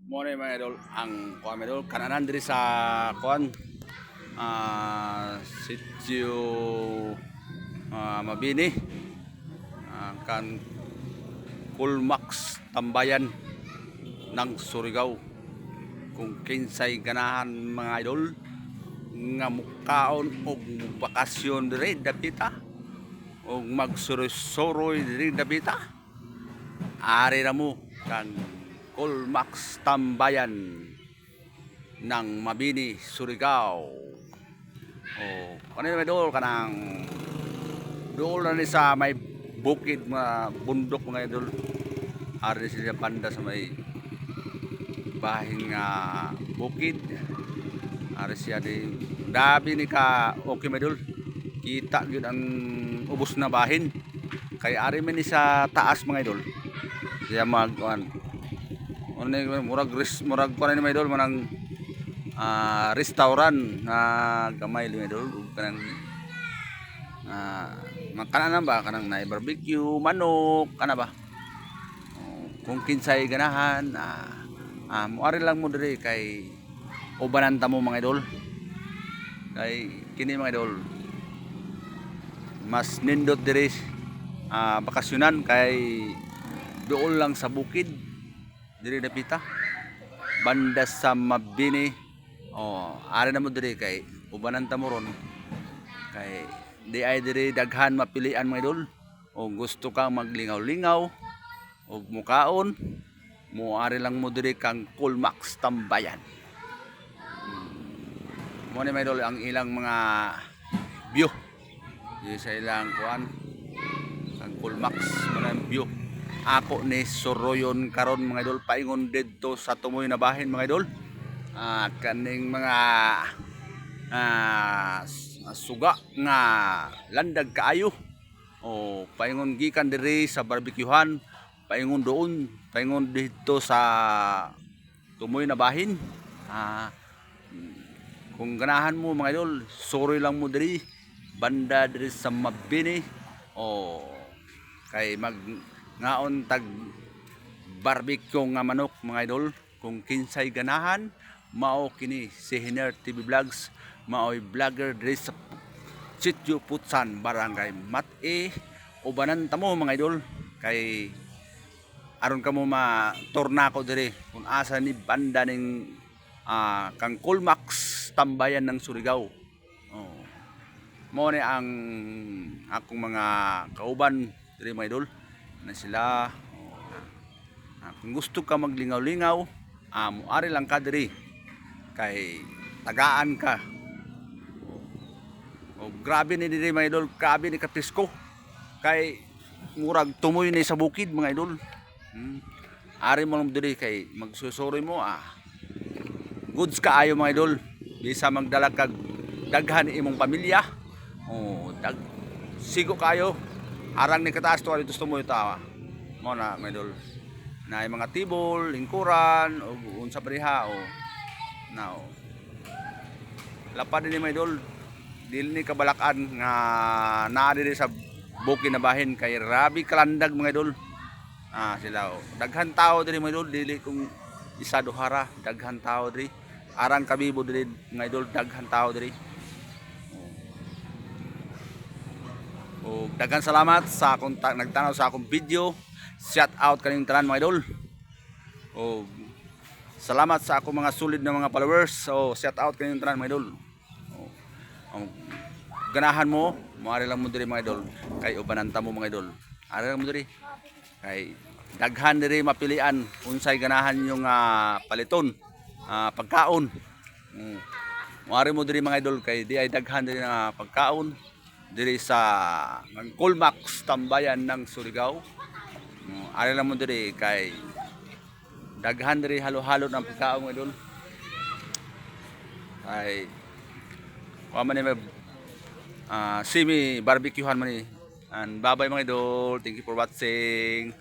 Mo na mga idol ang kuan mga idol kananan diri sa kuan sitio Mabini kan Kulmax Tambayan ng Surigao kung kinsay ganahan mga idol nga mukaon og bakasyon diri dapita og magsuroy-suroy diri dapita ari na mo kan Kulmax Tambayan ng Mabini, Surigao. Oh, kanina may dool kanang dool na ni sa may bukid mga bundok mga idol. Ari sila banda sa may bahin nga bukid. Ari siya di dabi ni ka okay mga idol. Kita gyud ang ubos na bahin. Kay ari man ni sa taas mga idol. Siya magkuan murag pa rin may idol manang restaurant na gamay may idol kanang makanan ba kanang na barbecue manok kana ba kung kinsay ganahan muari lang mo diri kay ubanan ta mo mga idol kay kini mga idol mas nindot diri bakasyonan kay dool lang sa bukid diri dapita banda sa Mabini. Ari na mo diri kay ubanan ta mo ron kay di ay diri daghan mapilian mga idol o gusto kang maglingaw-lingaw o mukaon moari lang mo diri kang Kulmax Tambayan. Mo ni mga idol ang ilang mga view di sa ilang kuan ang Kulmax mo na view. Ako ni suroyon karon mga idol paingon didto sa tumoy na bahin mga idol kaning mga suga nga landag kaayo paingon gikan diri sa barbecuehan paingon doon paingon didto sa tumoy na bahin kung ganahan mo mga idol suroy lang mo diri banda diri sa Mabini kay mag ngaon tag barbecue nga manok mga idol kung kinsay ganahan mao kini si Hiner TV Vlogs mao'y vlogger diri sa Sitio Putsan Barangay Mati ubanan ta mo mga idol kay aron kamo ma-torna ko diri kung asa ni banda ning kang Kulmax Tambayan ng Surigao. Mo ni ang akong mga kauban diri mga idol na sila kung gusto ka maglingaw-lingaw muari lang ka diri kay tagaan ka grabe ni diri mga idol grabe ni kapisko kay murag tumoy ni sa bukid mga idol ari mo lang diri kay magsusuri mo goods ka ayo mga idol bisa magdala kag daghan imong pamilya sigo kayo arang ni kataas to dito mo ita mo na mga idol na mga tibol lingkuran o unsa pareha lapad ni mga idol dili ni kabalakan nga naa diri sa bukid na bahin kay rabi kalandag mga idol sila daghan tao diri mga idol dili kung isa duhara daghan tao diri arang kabibo diri mga idol daghan tao diri daghan salamat sa akong nagtanaw sa akong video. Shout out kaning tanan mga idol. Salamat sa akong mga solid na mga followers. Shout out kaning tanan mga idol. Ganahan mo, moari lang mo diri mga idol. Kay ubanan ta mo mga idol. Ari lang mo diri. Kay daghan diri mapilian unsay ganahan yung paliton, pagkaon. Moari mo diri mga idol kay di ay daghan diri nga pagkaon diri sa Kulmax Tambayan ng Surigao. Ari lang mo diri kay daghan diri halo-halo ng pagkaon mga idol. Ay man ni semi barbecuehan man ni. And bye bye mga idol. Thank you for watching.